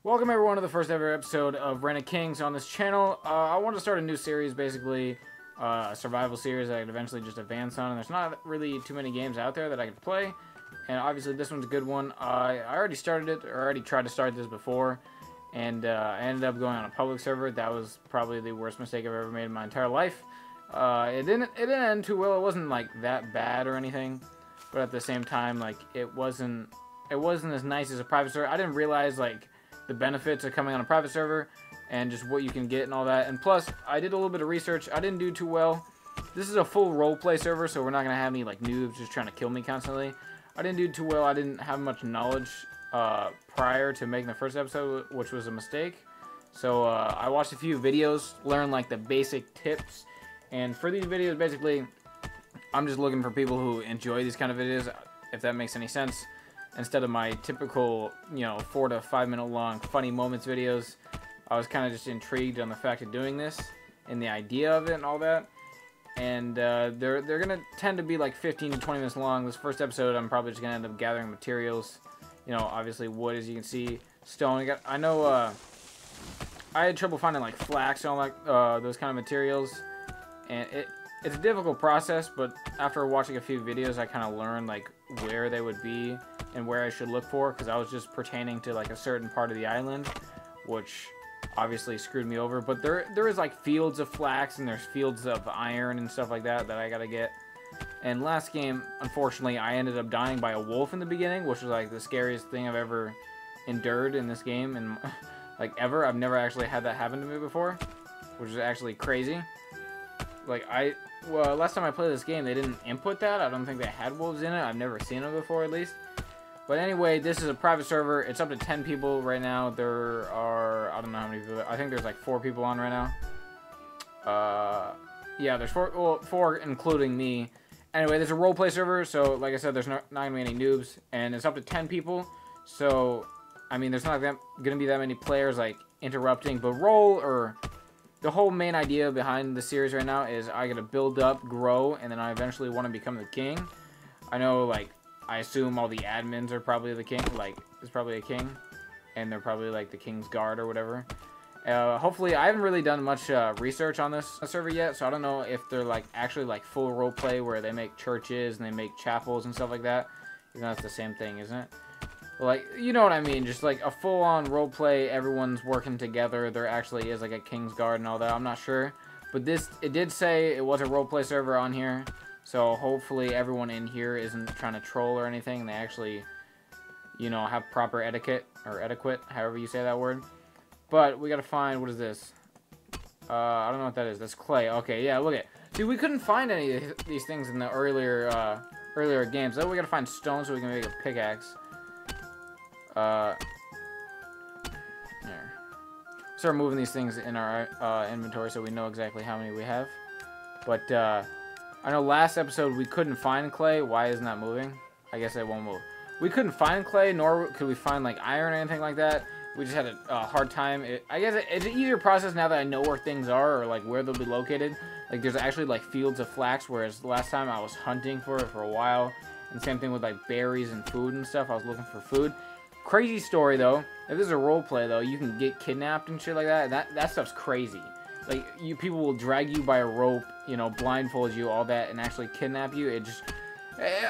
Welcome everyone to the first ever episode of Reign of Kings on this channel. I want to start a new series, basically a survival series that I could eventually just advance on. And there's not really too many games out there that I could play, and obviously this one's a good one. I already started it, or already tried to start this before, and I ended up going on a public server. That was probably the worst mistake I've ever made in my entire life. It didn't end too well. It wasn't like that bad or anything, but at the same time, like it wasn't as nice as a private server. I didn't realize like the benefits of coming on a private server and just what you can get and all that. And plus, I did a little bit of research. I didn't do too well. This is a full roleplay server, so we're not going to have any like noobs just trying to kill me constantly. I didn't do too well. I didn't have much knowledge prior to making the first episode, which was a mistake. So I watched a few videos, learned like the basic tips. And for these videos, basically, I'm just looking for people who enjoy these kind of videos, if that makes any sense. Instead of my typical, 4 to 5 minute long funny moments videos, I was kind of just intrigued on the fact of doing this and the idea of it and all that. And they're gonna tend to be like 15 to 20 minutes long. This first episode, I'm probably just gonna end up gathering materials. Obviously wood, as you can see, stone. I know I had trouble finding like flax and all that, those kind of materials, and it's a difficult process. But after watching a few videos, I kind of learned like where they would be and where I should look for, because I was just pertaining to like a certain part of the island, which obviously screwed me over. But there is like fields of flax and there's fields of iron and stuff like that that I gotta get. And last game, unfortunately, I ended up dying by a wolf in the beginning, which was like the scariest thing I've ever endured in this game, and like ever. I've never actually had that happen to me before, which is actually crazy. Like well, last time I played this game, they didn't input that. I don't think they had wolves in it. I've never seen them before, at least. But anyway, this is a private server. It's up to 10 people right now. There are, I don't know how many people. I think there's like 4 people on right now. Yeah, there's 4, well, 4 including me. Anyway, there's a roleplay server, so like I said, there's not going to be any noobs. And it's up to 10 people. So, I mean, there's not going to be that many players like interrupting. But the whole main idea behind the series right now is I got to build up, grow, and then I eventually want to become the king. I know, like, I assume all the admins are probably the king, like, is probably a king, and they're probably, like, the king's guard or whatever. Hopefully, I haven't really done much research on this server yet, so I don't know if they're, like, actually, like, full roleplay where they make churches and they make chapels and stuff like that. You know, that's the same thing, isn't it? Like, you know what I mean, just, like, a full-on roleplay, everyone's working together, there actually is, like, a king's guard and all that, I'm not sure. But it did say it was a roleplay server on here. So hopefully everyone in here isn't trying to troll or anything. They actually, have proper etiquette, or etiquette, however you say that word. But we gotta find, what is this? I don't know what that is. That's clay. Okay, yeah, look at it. Dude, we couldn't find any of these things in the earlier games. So we gotta find stone so we can make a pickaxe. There. Start moving these things in our inventory so we know exactly how many we have. But, I know last episode we couldn't find clay. Why isn't that moving? I guess it won't move. We couldn't find clay, nor could we find like iron or anything like that. We just had a hard time. I guess it's an easier process now that I know where things are or like where they'll be located. Like there's actually like fields of flax, whereas last time I was hunting for it for a while. And same thing with like berries and food and stuff. I was looking for food. Crazy story though. If this is a role play though, you can get kidnapped and shit like that. That stuff's crazy. Like, people will drag you by a rope, blindfold you, all that, and actually kidnap you.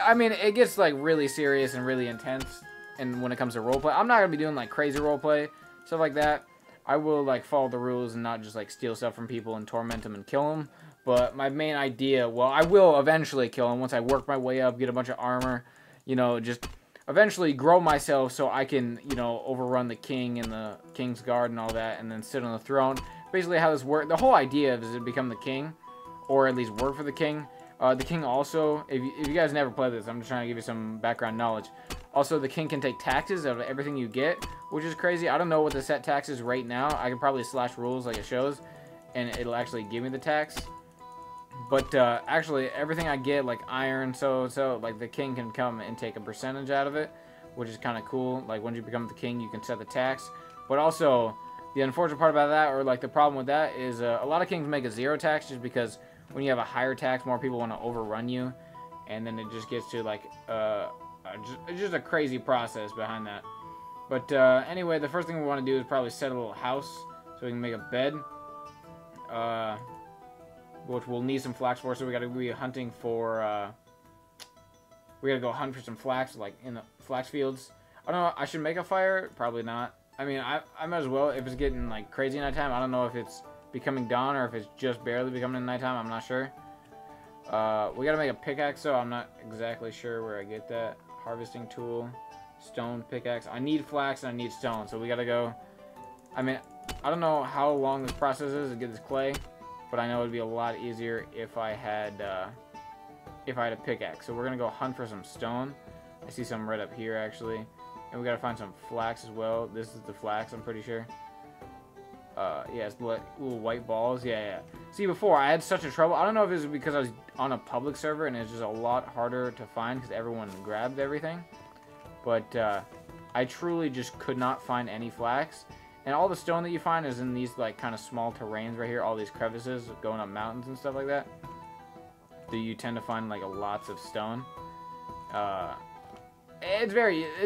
I mean, it gets, like, really serious and really intense. And when it comes to roleplay, I'm not going to be doing, like, crazy roleplay, stuff like that. I will, like, follow the rules and not just, like, steal stuff from people and torment them and kill them. But my main idea, well, I will eventually kill them once I work my way up, get a bunch of armor, just eventually grow myself so I can, overrun the king and the king's guard and all that, and then sit on the throne. Basically how this works, the whole idea is to become the king, or at least work for the king. The king also, if you guys never played this, I'm just trying to give you some background knowledge. Also, the king can take taxes out of everything you get, which is crazy. I don't know what the set tax is right now. I can probably slash rules like it shows, and it'll actually give me the tax. But actually, everything I get, like iron, like the king can come and take a percentage out of it, which is kind of cool. Like once you become the king, you can set the tax. But also, the unfortunate part about that, or like the problem with that, is a lot of kings make a 0 tax just because when you have a higher tax, more people want to overrun you, and then it just gets to like just a crazy process behind that. But anyway, the first thing we want to do is probably set a little house so we can make a bed. Which we'll need some flax for, so we gotta be hunting for, we gotta go hunt for some flax, like in the flax fields. I don't know, I should make a fire? Probably not. I mean, I might as well if it's getting, like, crazy nighttime. I don't know if it's becoming dawn or if it's just barely becoming nighttime. I'm not sure. We gotta make a pickaxe, so I'm not exactly sure where I get that. Harvesting tool, stone pickaxe. I need flax and I need stone, so we gotta go. I mean, I don't know how long this process is to get this clay, but I know it'd be a lot easier if I had a pickaxe. So we're gonna go hunt for some stone. I see some right up here actually, and we gotta find some flax as well. This is the flax, I'm pretty sure. Yeah, it's little white balls. Yeah. See, before I had such a trouble. I don't know if it was because I was on a public server and it's just a lot harder to find because everyone grabbed everything. But I truly just could not find any flax. And all the stone that you find is in these like kind of small terrains right here. All these crevices going up mountains and stuff like that. Do you tend to find like lots of stone? It's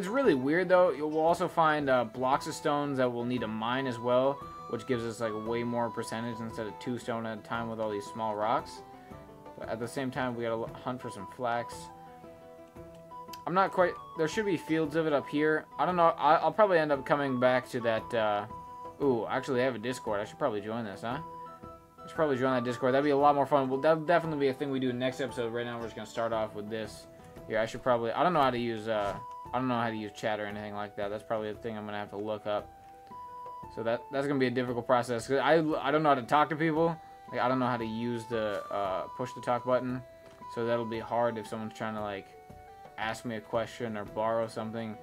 really weird though. You'll also find blocks of stones that we'll need to mine as well, which gives us like way more percentage instead of 2 stone at a time with all these small rocks. But at the same time, we gotta hunt for some flax. I'm not quite. There should be fields of it up here. I don't know. I'll probably end up coming back to that. Ooh, actually, they have a Discord. I should probably join this, huh? I should probably join that Discord. That'd be a lot more fun. Well, that'll definitely be a thing we do next episode. Right now, we're just gonna start off with this. Here, I should probably. I don't know how to use. I don't know how to use chat or anything like that. That's probably a thing I'm gonna have to look up. So that's gonna be a difficult process. Cause I don't know how to talk to people. Like I don't know how to use the push to talk button. So that'll be hard if someone's trying to like ask me a question or borrow something.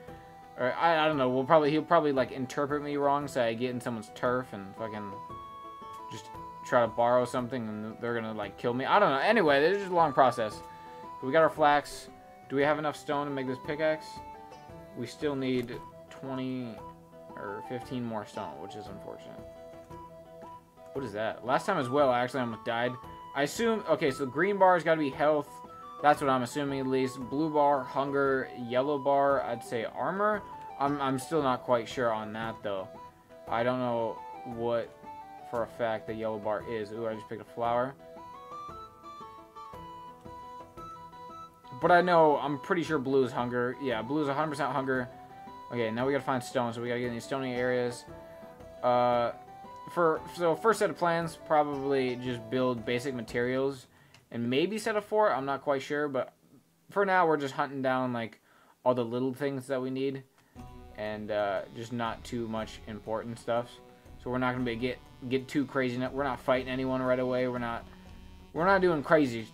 Or I don't know. He'll probably like interpret me wrong. So I get in someone's turf and fucking just try to borrow something and they're gonna like kill me. I don't know. Anyway, it's just a long process. We got our flax. Do we have enough stone to make this pickaxe? We still need 20 or 15 more stone, which is unfortunate. What is that? Last time as well, I actually almost died. I assume, okay, so green bar's got to be health. That's what I'm assuming at least. Blue bar, hunger. Yellow bar, I'd say armor. I'm still not quite sure on that, though. I don't know what, for a fact, the yellow bar is. Ooh, I just picked a flower. But I know, I'm pretty sure blue is hunger. Yeah, blue is 100% hunger. Okay, now we gotta find stone, so we gotta get in these stony areas. So first set of plans, probably just build basic materials and maybe set a fort. I'm not quite sure, but for now we're just hunting down like all the little things that we need and just not too much important stuff. So we're not gonna be get too crazy. We're not fighting anyone right away. We're not doing crazy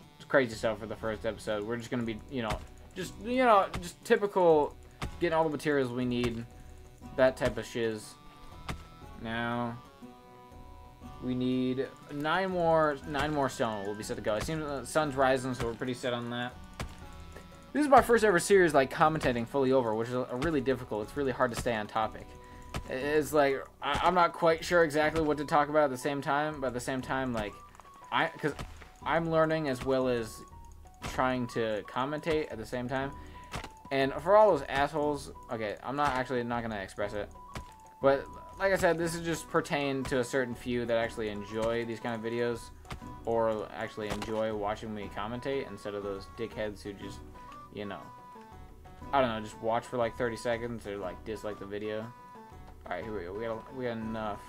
stuff for the first episode. We're just gonna be just typical, getting all the materials we need, that type of shiz. Now we need 9 more stone. We'll be set to go. It seems the sun's rising, so we're pretty set on that. This is my first ever series like commentating fully over, which is really difficult. It's really hard to stay on topic. It's like I'm not quite sure exactly what to talk about at the same time, but at the same time, like because I'm learning as well as trying to commentate at the same time. And for all those assholes, okay, I'm not gonna express it, but like I said, this is just pertain to a certain few that actually enjoy these kind of videos, or actually enjoy watching me commentate instead of those dickheads who just, I don't know, just watch for like 30 seconds or like dislike the video. All right, here we go. We got enough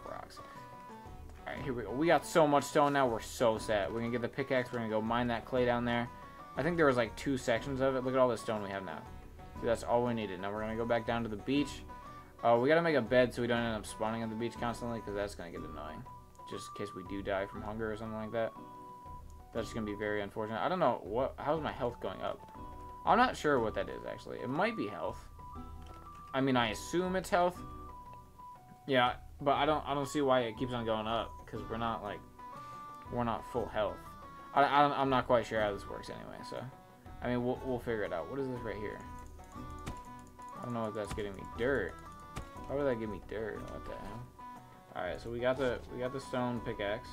rocks. All right, here we go. We got so much stone now. We're so set. We're gonna get the pickaxe. We're gonna go mine that clay down there. I think there was like 2 sections of it. Look at all the stone we have now. See, that's all we needed. Now we're gonna go back down to the beach. We gotta make a bed so we don't end up spawning on the beach constantly, because that's gonna get annoying. Just in case we do die from hunger or something like that. That's just gonna be very unfortunate. I don't know how's my health going up. I'm not sure what that is actually. It might be health. I mean, I assume it's health. Yeah, but I don't see why it keeps on going up, because we're not full health. I'm not quite sure how this works anyway. So, I mean, we'll figure it out. What is this right here? I don't know if that's getting me dirt. Why would that give me dirt? What the hell? Alright, so we got the stone pickaxe.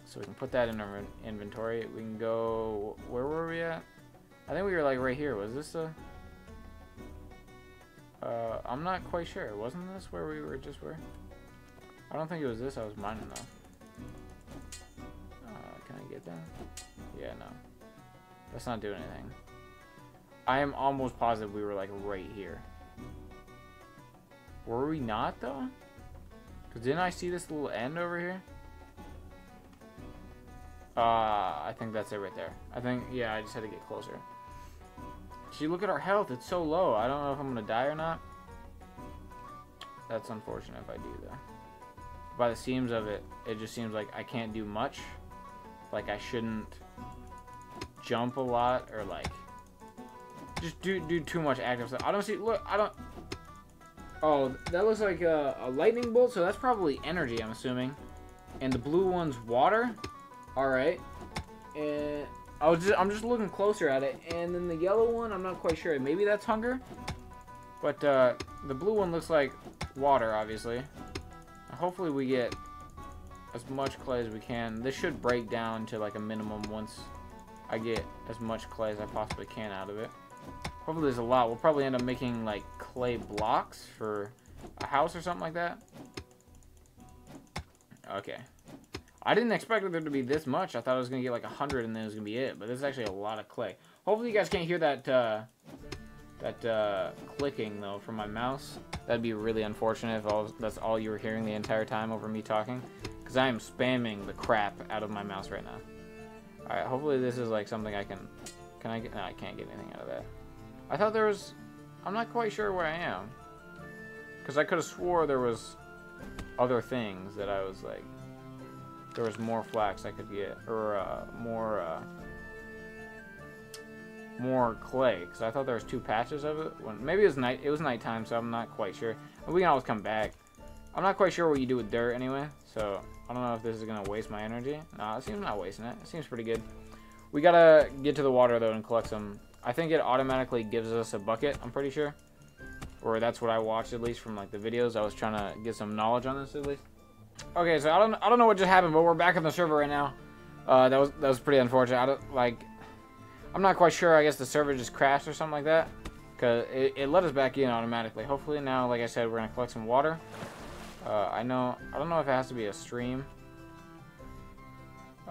So we can put that in our inventory. We can go, where were we at? I think we were like right here. Was this the? I'm not quite sure. Wasn't this where we were just were? I don't think it was this I was mining, though. Can I get that? Yeah, no. That's not doing anything. I am almost positive we were, like, right here. Were we not, though? Because didn't I see this little end over here? I think that's it right there. I think, yeah, I just had to get closer. See, look at our health. It's so low. I don't know if I'm going to die or not. That's unfortunate if I do, though. By the seams of it, it just seems like I can't do much. Like, I shouldn't jump a lot or, like, just do too much active stuff. I don't see, look, I don't... Oh, that looks like a lightning bolt, so that's probably energy, I'm assuming. And the blue one's water. Alright. And I'm just looking closer at it. And then the yellow one, I'm not quite sure. Maybe that's hunger. But the blue one looks like water, obviously. Hopefully we get as much clay as we can. This should break down to like a minimum once I get as much clay as I possibly can out of it. Hopefully there's a lot. We'll probably end up making like clay blocks for a house or something like that. Okay. I didn't expect there to be this much. I thought I was going to get like 100 and then it was going to be it. But this is actually a lot of clay. Hopefully you guys can't hear that clicking though from my mouse. That'd be really unfortunate if that's all you were hearing the entire time over me talking. Because I am spamming the crap out of my mouse right now. Alright, hopefully this is like something I can I get... No, I can't get anything out of that. I thought there was... I'm not quite sure where I am. Because I could have swore there was other things that I was like... There was more flax I could get. Or more clay. Because I thought there was 2 patches of it. Maybe it was night. It was nighttime, so I'm not quite sure. And we can always come back. I'm not quite sure what you do with dirt anyway. So I don't know if this is going to waste my energy. No, it seems not wasting it. It seems pretty good. We gotta get to the water though and collect some. I think it automatically gives us a bucket, I'm pretty sure. Or that's what I watched at least from like the videos. I was trying to get some knowledge on this at least. Okay, so I don't know what just happened, but we're back on the server right now. That was pretty unfortunate. I'm not quite sure. I guess the server just crashed or something like that. Cause it let us back in automatically. Hopefully now, like I said, we're gonna collect some water. I don't know if it has to be a stream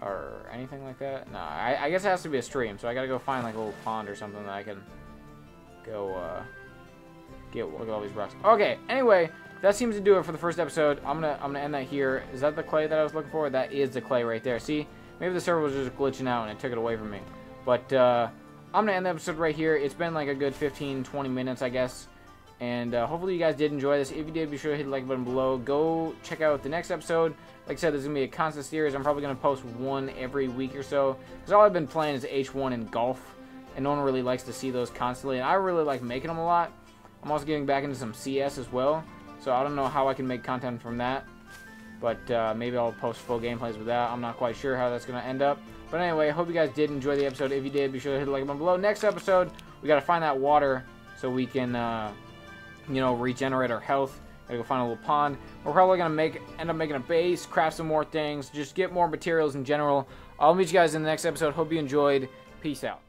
or anything like that. No, I guess it has to be a stream, so I gotta go find like a little pond or something that I can go look at all these rocks. Okay, anyway, that seems to do it for the first episode. I'm gonna end that here. Is that the clay that I was looking for? That is the clay right there. See, maybe the server was just glitching out and it took it away from me. But I'm gonna end the episode right here. It's been like a good 15-20 minutes, I guess. And hopefully you guys did enjoy this. If you did, be sure to hit the like button below. Go check out the next episode. Like I said, this is going to be a constant series. I'm probably going to post one every week or so. Because all I've been playing is H1 and golf. And no one really likes to see those constantly. And I really like making them a lot. I'm also getting back into some CS as well. So I don't know how I can make content from that. But maybe I'll post full gameplays with that. I'm not quite sure how that's going to end up. But anyway, I hope you guys did enjoy the episode. If you did, be sure to hit the like button below. Next episode, we got to find that water so we can... you know, regenerate our health. Gotta go find a little pond. We're probably gonna end up making a base, craft some more things, just get more materials in general. I'll meet you guys in the next episode. Hope you enjoyed. Peace out.